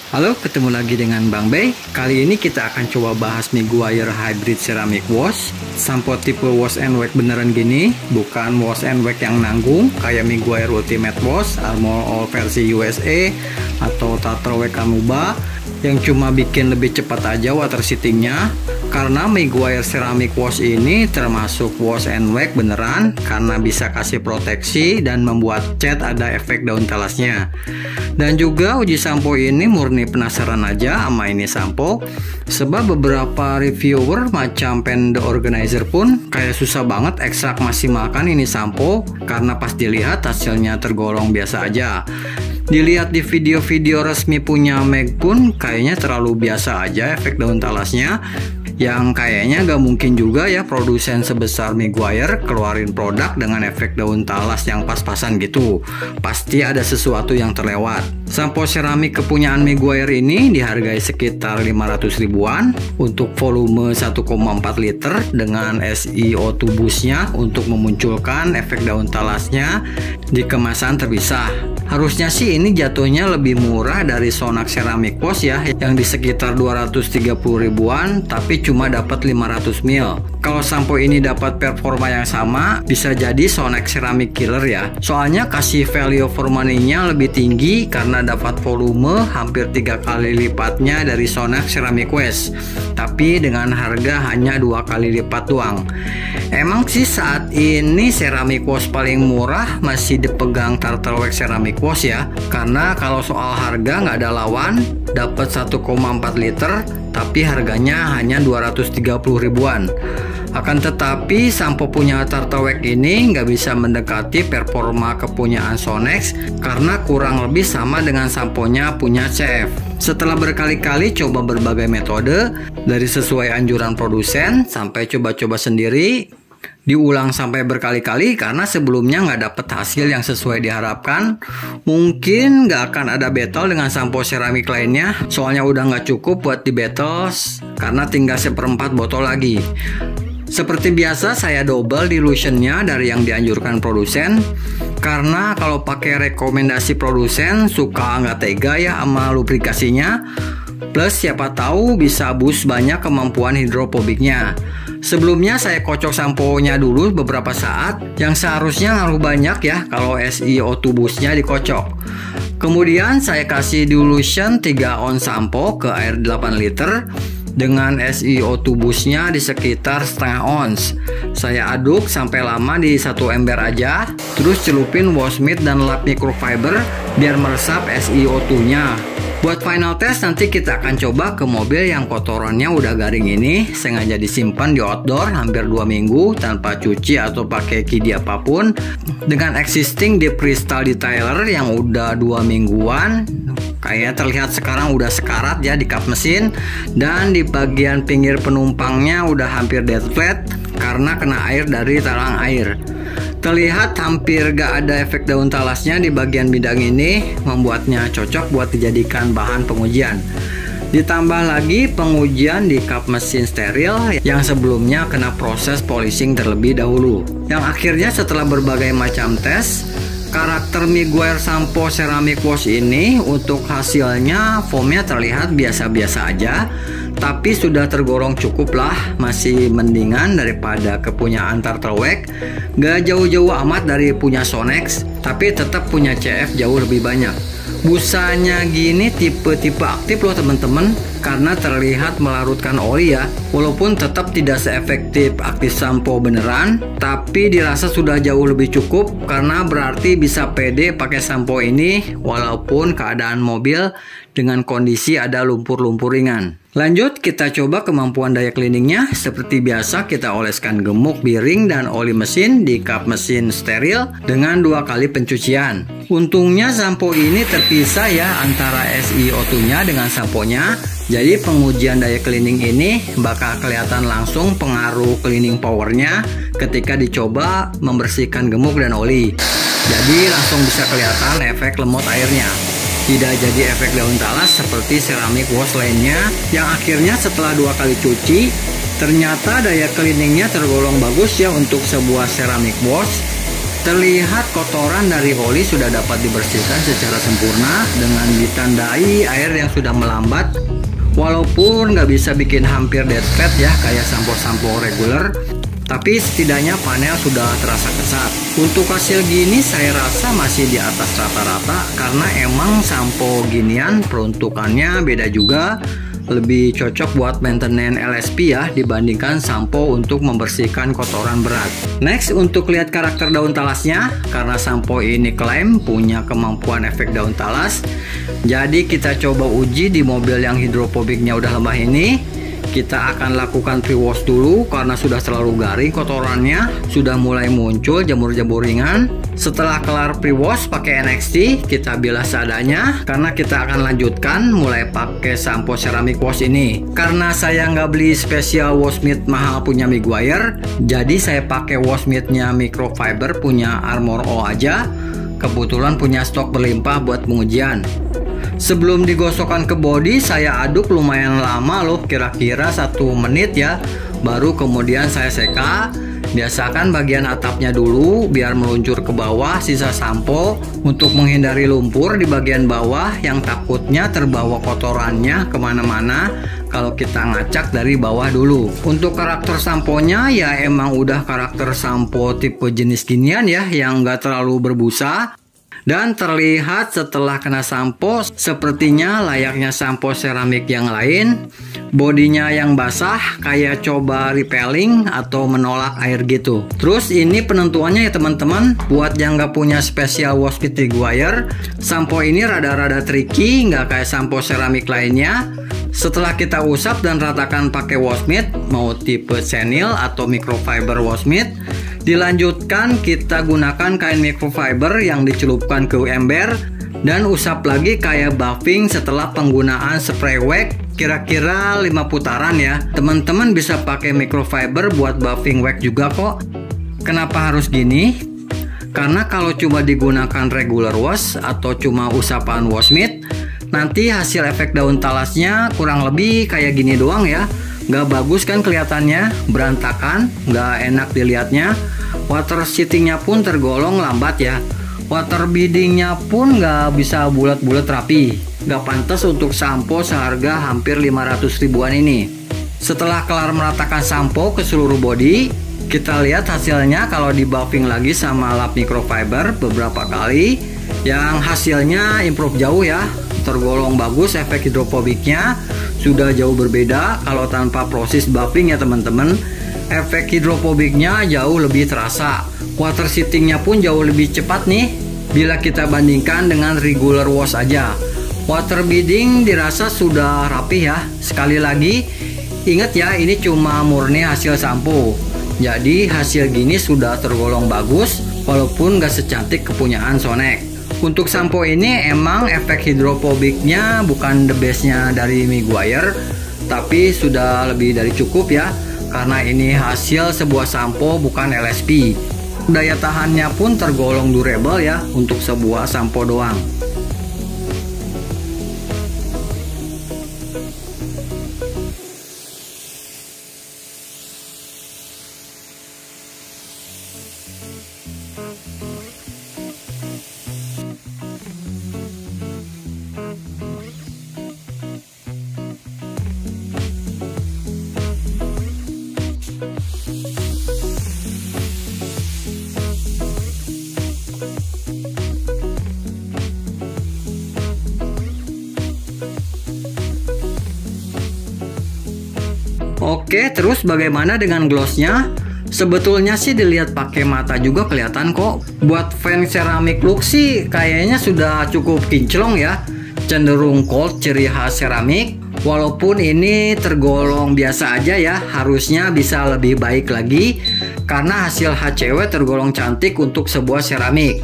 Halo, ketemu lagi dengan Bang Bay. Kali ini kita akan coba bahas Meguiar Hybrid Ceramic Wash. Sampo tipe wash and wax beneran gini, bukan wash and wax yang nanggung kayak Meguiar Ultimate Wash, Armor All versi USA atau Turtle Wax Anuba yang cuma bikin lebih cepat aja water sittingnya. Karena Meguiar Ceramic Wash ini termasuk wash and wax beneran karena bisa kasih proteksi dan membuat cat ada efek daun talasnya. Dan juga uji sampo ini murni penasaran aja sama ini sampo, sebab beberapa reviewer macam Pen The Organizer pun kayak susah banget ekstrak maksimalkan ini sampo karena pas dilihat hasilnya tergolong biasa aja. Dilihat di video-video resmi punya Meg pun kayaknya terlalu biasa aja efek daun talasnya, yang kayaknya gak mungkin juga ya produsen sebesar Meguiar keluarin produk dengan efek daun talas yang pas-pasan gitu. Pasti ada sesuatu yang terlewat. Sampo seramik kepunyaan Meguiar ini dihargai sekitar 500 ribuan untuk volume 1,4 liter dengan SiO2 busnya untuk memunculkan efek daun talasnya di kemasan terpisah. Harusnya sih ini jatuhnya lebih murah dari Sonax Ceramic Wash ya, yang di sekitar 230 ribuan tapi cuma dapat 500 ml. Kalau sampo ini dapat performa yang sama, bisa jadi Sonax Ceramic Killer ya. Soalnya kasih value for money-nya lebih tinggi karena dapat volume hampir 3 kali lipatnya dari Sonax Ceramic Wash, tapi dengan harga hanya 2 kali lipat doang. Emang sih saat ini Ceramic Wash paling murah masih dipegang Turtle Wax Ceramic Wash ya, karena kalau soal harga nggak ada lawan. Dapat 1,4 liter tapi harganya hanya 230 ribuan. Akan tetapi sampo punya Turtle Wax ini nggak bisa mendekati performa kepunyaan Sonax karena kurang lebih sama dengan samponya punya CF. Setelah berkali-kali coba berbagai metode, dari sesuai anjuran produsen sampai coba-coba sendiri, diulang sampai berkali-kali karena sebelumnya nggak dapet hasil yang sesuai diharapkan. Mungkin nggak akan ada battle dengan sampo seramik lainnya, soalnya udah nggak cukup buat di battles karena tinggal 1/4 botol lagi. Seperti biasa saya double dilutionnya dari yang dianjurkan produsen, karena kalau pakai rekomendasi produsen suka nggak tega ya sama lubrikasinya. Plus siapa tahu bisa boost banyak kemampuan hidropobiknya. Sebelumnya saya kocok sampo-nya dulu beberapa saat, yang seharusnya ngaruh banyak ya kalau SiO2 boostnya dikocok. Kemudian saya kasih dilution 3 ounce sampo ke air 8 liter dengan SiO2 boostnya di sekitar setengah ounce. Saya aduk sampai lama di 1 ember aja, terus celupin wash mitt dan lap microfiber biar meresap SiO2-nya. Buat final test nanti kita akan coba ke mobil yang kotorannya udah garing ini, sengaja disimpan di outdoor hampir 2 minggu tanpa cuci atau pakai kidi apapun, dengan existing deep crystal detailer yang udah 2 mingguan. Kayaknya terlihat sekarang udah sekarat ya di kap mesin, dan di bagian pinggir penumpangnya udah hampir dead flat karena kena air dari talang air. Terlihat hampir gak ada efek daun talasnya di bagian bidang ini, membuatnya cocok buat dijadikan bahan pengujian. Ditambah lagi pengujian di kap mesin steril yang sebelumnya kena proses polishing terlebih dahulu. Yang akhirnya setelah berbagai macam tes, karakter Meguiar Sampo Ceramic Wash ini untuk hasilnya foamnya terlihat biasa-biasa aja, tapi sudah tergolong cukup lah, masih mendingan daripada kepunyaan Turtle Wax. Gak jauh-jauh amat dari punya Sonax, tapi tetap punya CF jauh lebih banyak. Busanya gini tipe-tipe aktif loh teman-teman, karena terlihat melarutkan oli ya. Walaupun tetap tidak seefektif aktif sampo beneran, tapi dirasa sudah jauh lebih cukup karena berarti bisa pede pakai sampo ini walaupun keadaan mobil dengan kondisi ada lumpur-lumpur ringan. Lanjut kita coba kemampuan daya cleaningnya. Seperti biasa kita oleskan gemuk biring dan oli mesin di kap mesin steril dengan 2 kali pencucian. Untungnya sampo ini terpisah ya antara SiO2-nya dengan samponya. Jadi pengujian daya cleaning ini bakal kelihatan langsung pengaruh cleaning powernya ketika dicoba membersihkan gemuk dan oli. Jadi langsung bisa kelihatan efek lemot airnya. Tidak jadi efek daun talas seperti ceramic wash lainnya yang akhirnya setelah 2 kali cuci, ternyata daya cleaningnya tergolong bagus ya untuk sebuah ceramic wash. Terlihat kotoran dari oli sudah dapat dibersihkan secara sempurna dengan ditandai air yang sudah melambat. Walaupun nggak bisa bikin hampir dead fat ya kayak sampo-sampo reguler, tapi setidaknya panel sudah terasa kesat. Untuk hasil gini saya rasa masih di atas rata-rata karena emang sampo ginian peruntukannya beda juga. Lebih cocok buat maintenance LSP ya dibandingkan sampo untuk membersihkan kotoran berat. Next, untuk lihat karakter daun talasnya, karena sampo ini klaim punya kemampuan efek daun talas, jadi kita coba uji di mobil yang hidropobiknya udah lemah ini. Kita akan lakukan pre-wash dulu karena sudah terlalu garing kotorannya, sudah mulai muncul jamur-jamur ringan. Setelah kelar pre-wash pakai NXT, kita bilas seadanya karena kita akan lanjutkan mulai pakai sampo ceramic wash ini. Karena saya nggak beli special wash mitt mahal punya Meguiar, jadi saya pakai wash mittnya microfiber punya Armor O aja. Kebetulan punya stok berlimpah buat pengujian. Sebelum digosokkan ke bodi, saya aduk lumayan lama loh, kira-kira 1 menit ya. Baru kemudian saya seka. Biasakan bagian atapnya dulu biar meluncur ke bawah sisa sampo untuk menghindari lumpur di bagian bawah yang takutnya terbawa kotorannya kemana-mana kalau kita ngacak dari bawah dulu. Untuk karakter samponya ya emang udah karakter sampo tipe jenis ginian ya yang nggak terlalu berbusa. Dan terlihat setelah kena sampo sepertinya layaknya sampo seramik yang lain. Bodinya yang basah kayak coba repelling atau menolak air gitu. Terus ini penentuannya ya teman-teman, buat yang nggak punya special wash kit Meguiar, sampo ini rada-rada tricky, nggak kayak sampo seramik lainnya. Setelah kita usap dan ratakan pakai wash mitt, mau tipe chenille atau microfiber wash mitt, dilanjutkan kita gunakan kain microfiber yang dicelupkan ke ember dan usap lagi kayak buffing setelah penggunaan spray wax kira-kira 5 putaran ya. Teman-teman bisa pakai microfiber buat buffing wax juga kok. Kenapa harus gini? Karena kalau cuma digunakan regular wash atau cuma usapan wash mitt, nanti hasil efek daun talasnya kurang lebih kayak gini doang ya. Nggak bagus kan kelihatannya, berantakan, nggak enak dilihatnya. Water sheetingnya pun tergolong lambat ya. Water beadingnya pun nggak bisa bulat-bulat rapi. Nggak pantas untuk sampo seharga hampir 500 ribuan ini. Setelah kelar meratakan sampo ke seluruh body, kita lihat hasilnya kalau di buffing lagi sama lap microfiber beberapa kali. Yang hasilnya improve jauh ya. Tergolong bagus efek hidropobiknya. Sudah jauh berbeda kalau tanpa proses buffing ya teman-teman. Efek hidropobiknya jauh lebih terasa. Water sheetingnya pun jauh lebih cepat nih bila kita bandingkan dengan regular wash aja. Water beading dirasa sudah rapi ya. Sekali lagi ingat ya, ini cuma murni hasil sampo. Jadi hasil gini sudah tergolong bagus walaupun gak secantik kepunyaan Sonex. Untuk sampo ini emang efek hidropobiknya bukan the bestnya dari Meguiar, tapi sudah lebih dari cukup ya, karena ini hasil sebuah sampo bukan LSP. Daya tahannya pun tergolong durable ya untuk sebuah sampo doang. Oke, terus bagaimana dengan glossnya? Sebetulnya sih dilihat pakai mata juga kelihatan kok. Buat fans ceramic look sih kayaknya sudah cukup kinclong ya. Cenderung cold ciri khas ceramik. Walaupun ini tergolong biasa aja ya, harusnya bisa lebih baik lagi karena hasil HCW tergolong cantik untuk sebuah ceramik.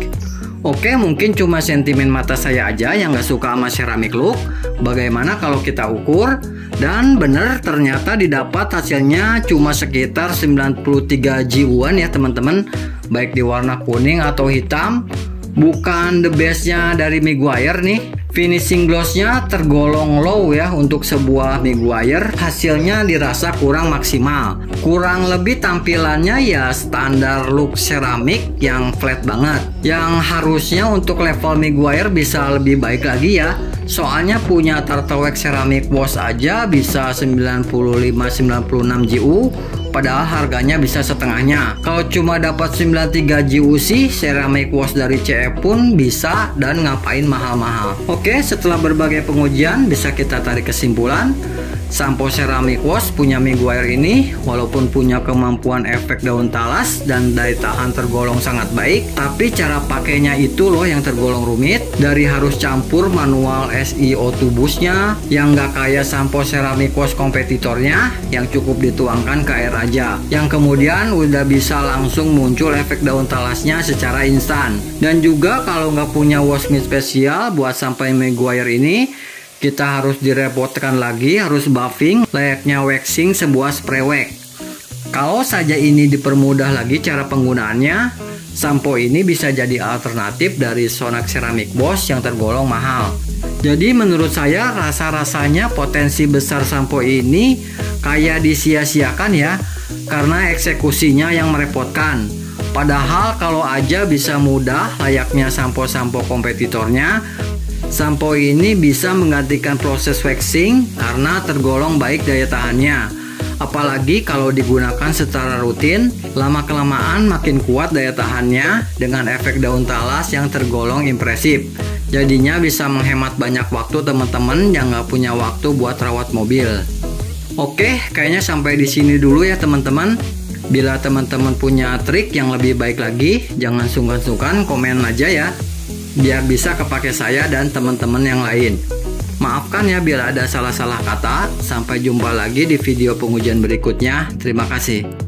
Oke, mungkin cuma sentimen mata saya aja yang gak suka sama ceramic look. Bagaimana kalau kita ukur? Dan bener ternyata didapat hasilnya cuma sekitar 93 G-Won ya teman-teman. Baik di warna kuning atau hitam. Bukan the bestnya dari Meguiar nih. Finishing glossnya tergolong low ya untuk sebuah Meguiar. Hasilnya dirasa kurang maksimal. Kurang lebih tampilannya ya standar look seramik yang flat banget. Yang harusnya untuk level Meguiar bisa lebih baik lagi ya. Soalnya punya Turtle Wax Ceramic Wash aja bisa 95-96 GU. Padahal harganya bisa setengahnya. Kalau cuma dapat 93 GU sih, ceramic wash dari CE pun bisa dan ngapain mahal-mahal. Oke, setelah berbagai pengujian bisa kita tarik kesimpulan. Sampo ceramic wash punya Meguiar ini walaupun punya kemampuan efek daun talas dan daya tahan tergolong sangat baik, tapi cara pakainya itu loh yang tergolong rumit. Dari harus campur manual SiO2 busnya yang gak kayak sampo ceramic wash kompetitornya yang cukup dituangkan ke air aja, yang kemudian udah bisa langsung muncul efek daun talasnya secara instan. Dan juga kalau nggak punya wash mitt spesial buat sampai Meguiar ini, kita harus direpotkan lagi, harus buffing layaknya waxing sebuah spray wax. Kalau saja ini dipermudah lagi cara penggunaannya, sampo ini bisa jadi alternatif dari Sonax Ceramic Wash yang tergolong mahal. Jadi menurut saya rasa-rasanya potensi besar sampo ini kayak disia-siakan ya, karena eksekusinya yang merepotkan. Padahal kalau aja bisa mudah layaknya sampo-sampo kompetitornya, sampo ini bisa menggantikan proses waxing karena tergolong baik daya tahannya. Apalagi kalau digunakan secara rutin, lama-kelamaan makin kuat daya tahannya dengan efek daun talas yang tergolong impresif. Jadinya bisa menghemat banyak waktu teman-teman yang nggak punya waktu buat rawat mobil. Oke, kayaknya sampai di sini dulu ya teman-teman. Bila teman-teman punya trik yang lebih baik lagi, jangan sungkan-sungkan komen aja ya, biar bisa kepake saya dan teman-teman yang lain. Maafkan ya bila ada salah-salah kata. Sampai jumpa lagi di video pengujian berikutnya. Terima kasih.